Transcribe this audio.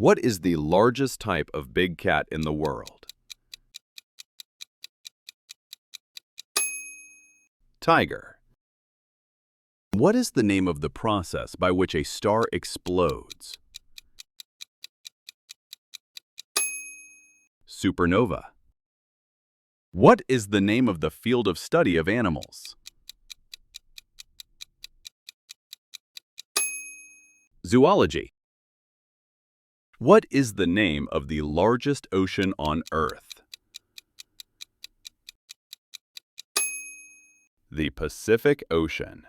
What is the largest type of big cat in the world? Tiger. What is the name of the process by which a star explodes? Supernova. What is the name of the field of study of animals? Zoology. What is the name of the largest ocean on Earth? The Pacific Ocean.